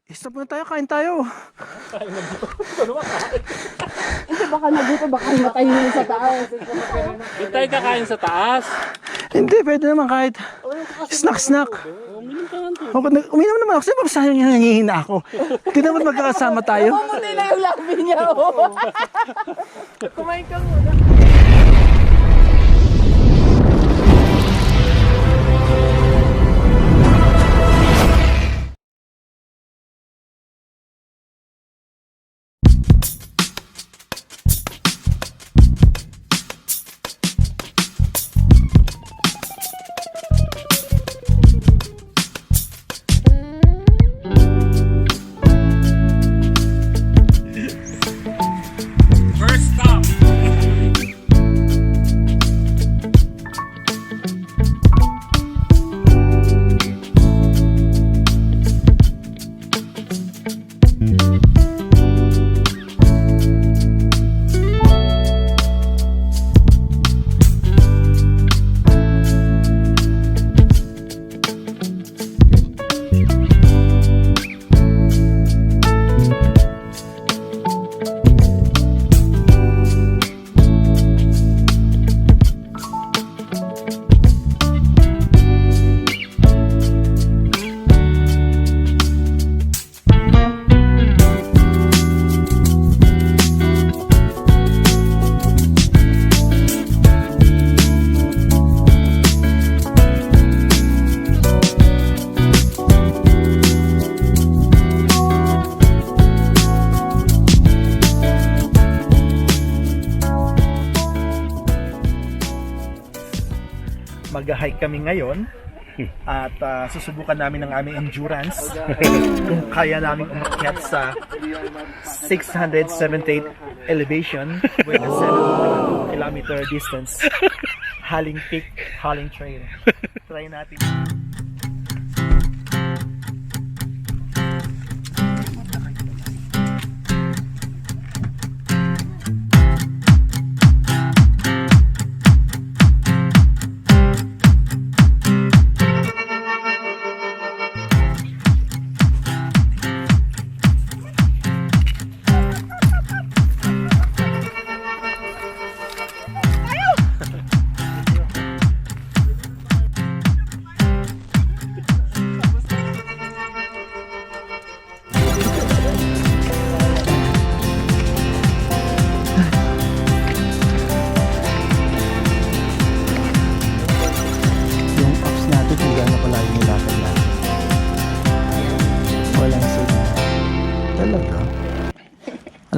Stop na tayo, kain tayo. Kain na dito. Ano ba kain? Hindi, baka na dito, baka matayin sa taas. Doon tayo kakain sa taas. Hindi, pwede naman kahit snack. Uminom ka nga to. Uminom naman ako. Siyempre, sayang nangihina ako. Hindi naman magkakasama tayo. Pumuti na yung labi niya, oh. Kumain ka muna. First stop. Mag-hike kami ngayon at susubukan namin ang aming endurance kung kaya namin umakyat sa 678 elevation with a 7 kilometer distance Ling Peak, Ling Trail. Try natin.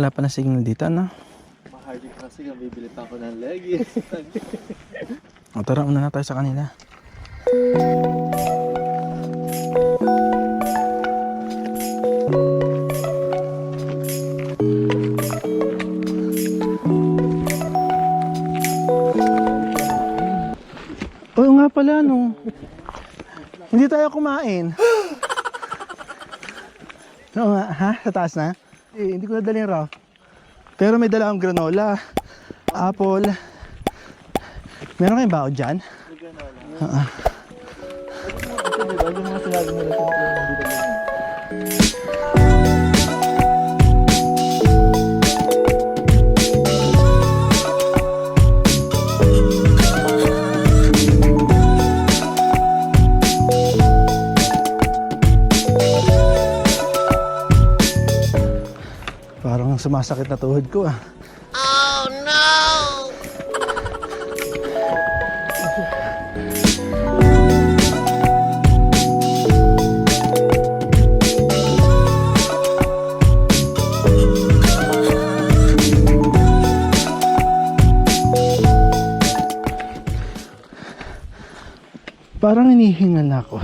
Wala pa na signal dito, no? Mahardik kasi nga, bibili pa ako ng leggings. O tara, una na tayo sa kanila. Oo nga pala, no? Hindi tayo kumain. Oo nga, ha? Sa taas na? Eh, hindi ko nadala yung raft. Pero may dala akong granola, apple. Meron kayong bao dyan? May gano'n. Ito diba, yung mga sinabi mo na parang sumasakit na tuhod ko, ah. Oh, no! Parang hinihingal na ako.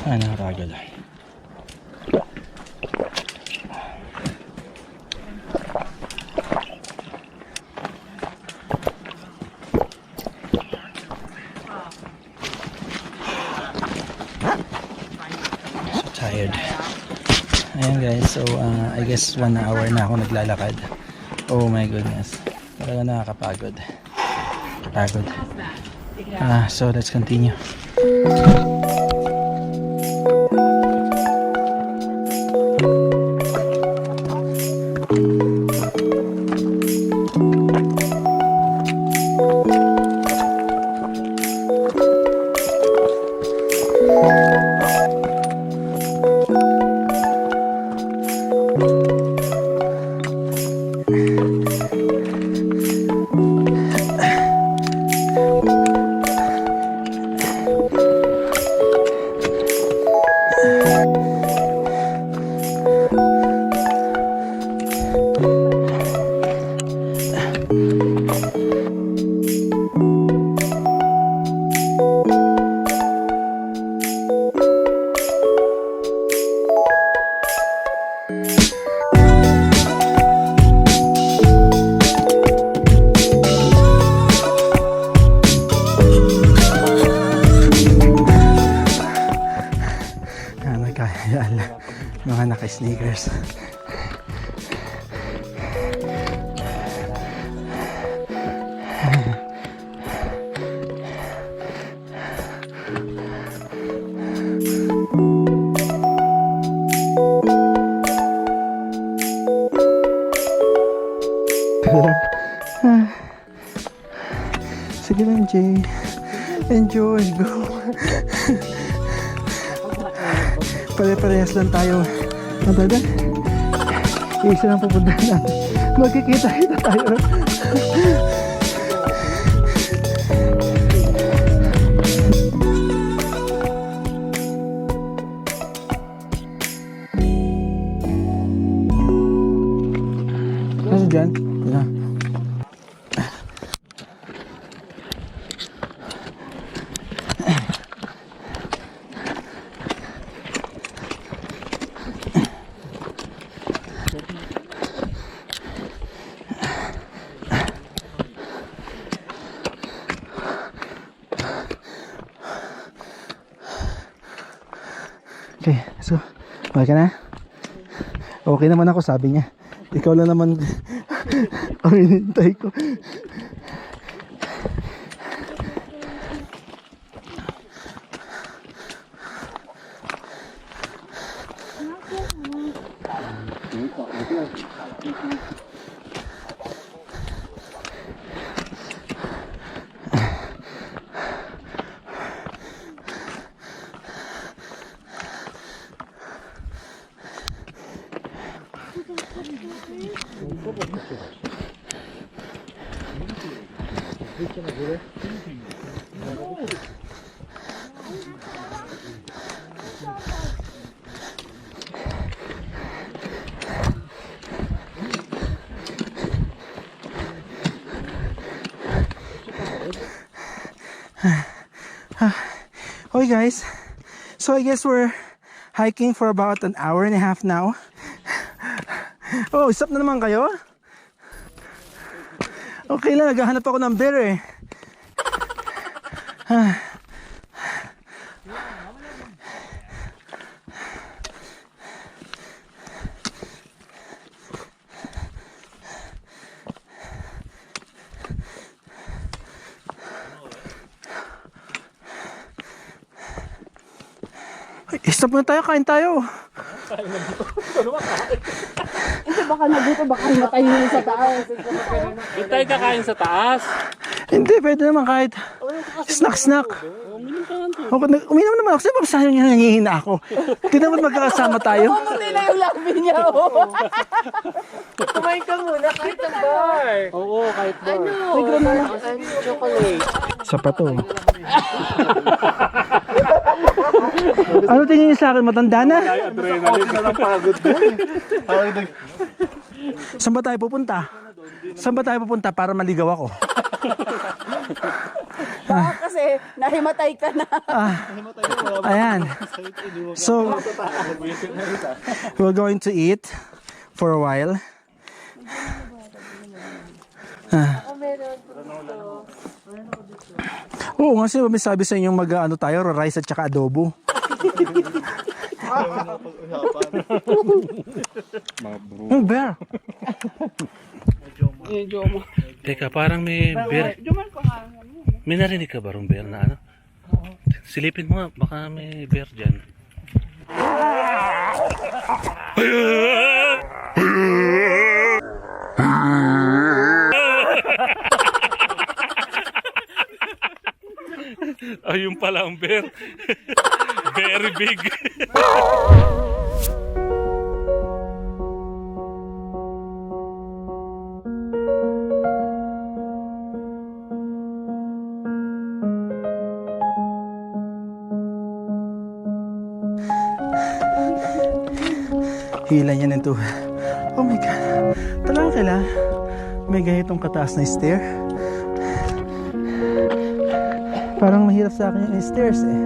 Anak ragal. Ayan guys, so I guess 1 hour na ako naglalakad. Oh my goodness. Talaga nakakapagod. Pagod. So let's continue. Mga naka-sneakers. Sige lang, Jay. Enjoy, go. Pare-parehas lang tayo. Ang taga? Isa lang pupunta natin. Magkikita-kita tayo. Ano dyan? Yeah. Okay, so, okay ka na? Okay naman ako, sabi niya. Ikaw lang naman ang hinintay ko. Okay guys, so I guess we're hiking for about an hour and a half now. Oh, stop na naman kayo? Okay lang, naghahanap ako ng beer eh. Stop na tayo, kain tayo. Hindi, baka nabuto, baka himatay nyo sa taas. Hindi tayo kakain sa taas. Hindi, pwede naman kahit snack. Uminom naman ako. Saan ba sa'yo niya nangihina ako? Hindi naman magkakasama tayo. Pumuti na yung labi niya, Kumain ka muna, kahit ang bar. Oo, kahit bar. May granola and chocolate. Sa pato. Ano tingin niyo sa akin? Matanda na? Adrenaline na lang pagod ko. Saan ba tayo pupunta? Saan ba tayo pupunta para maligaw ako? Baka kasi nahimatay ka na. Ayan. So, we're going to eat for a while. Oo, kasi may sabi sa inyo mag-ano tayo, rice at saka adobo. Oh, bear! Medyo mo. Teka, parang may bear. Juman ko nga. May narinig ka ba rong bear na ano? Silipin mo nga, baka may bear dyan. Ayun pala ang bear. Very big. Hila niya nito. Oh my God. Talagang kailangan may ganitong kataas na stair. Parang mahirap sa akin yung stairs eh.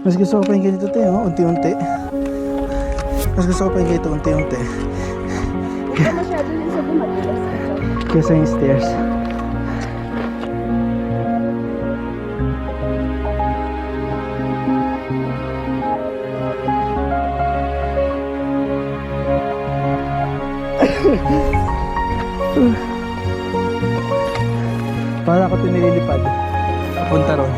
Mas gusto ko pa yung ganito tayo, unti-unti. Mas gusto ko pa yung ganito, unti-unti. Hindi ka masyado din sa bumadulas ka dyan. Kesa yung stairs. Para ako tinililipad. Punta ron.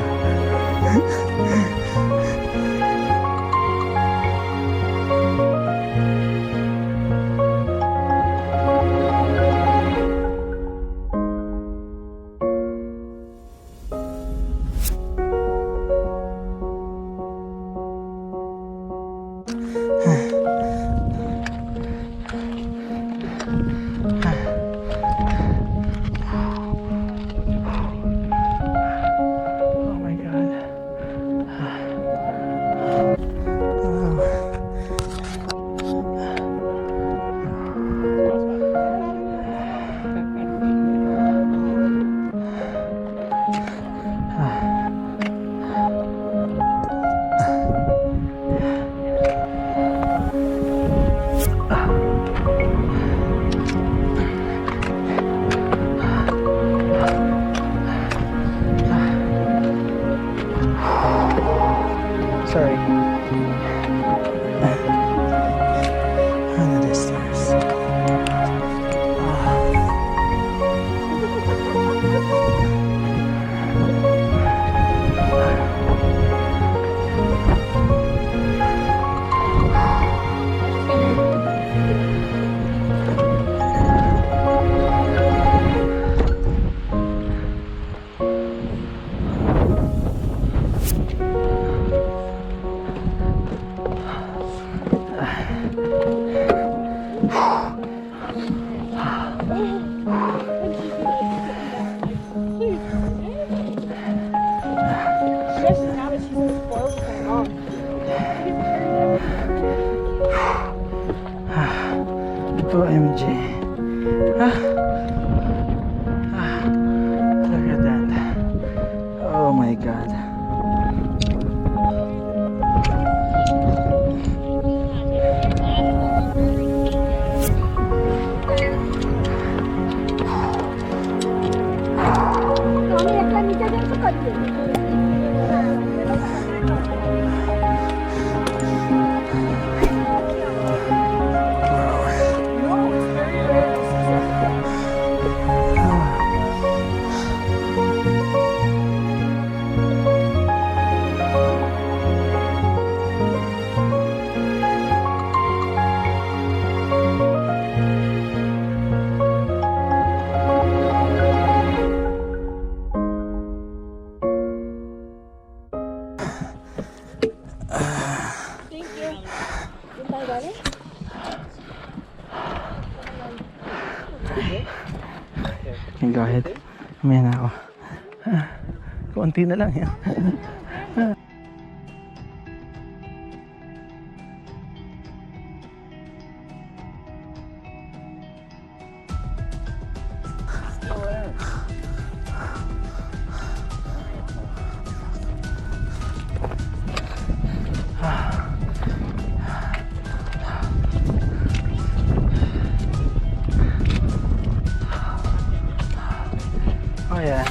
Sorry. Another stairs. Yes, now that she's spoiled with her mom. OMG. Look at that. Oh my God. Mami, nagkani ka dyan sa kanya. Thank you. Doon tayo galing? Go ahead. Mamaya na ako. Konti na lang yan. Oh yeah.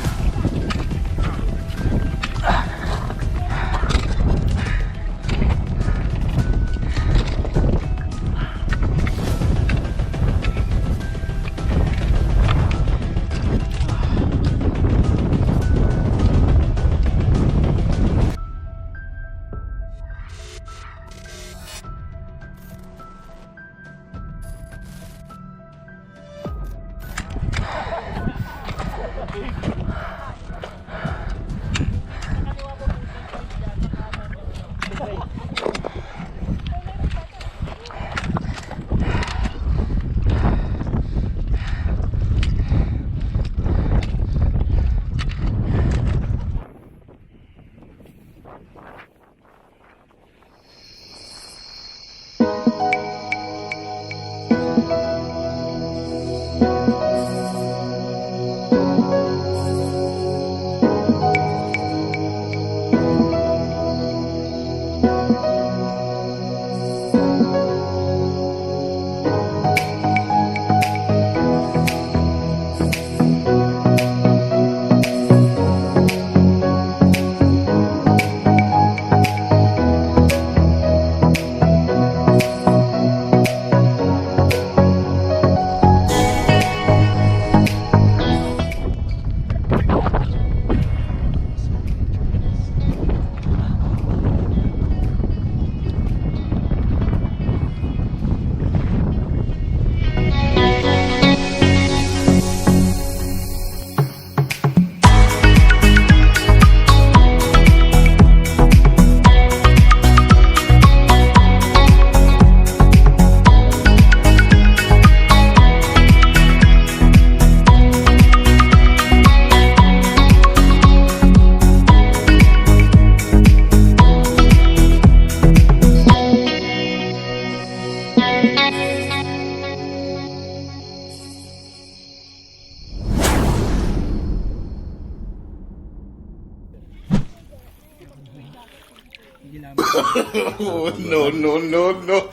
No, no, no, no.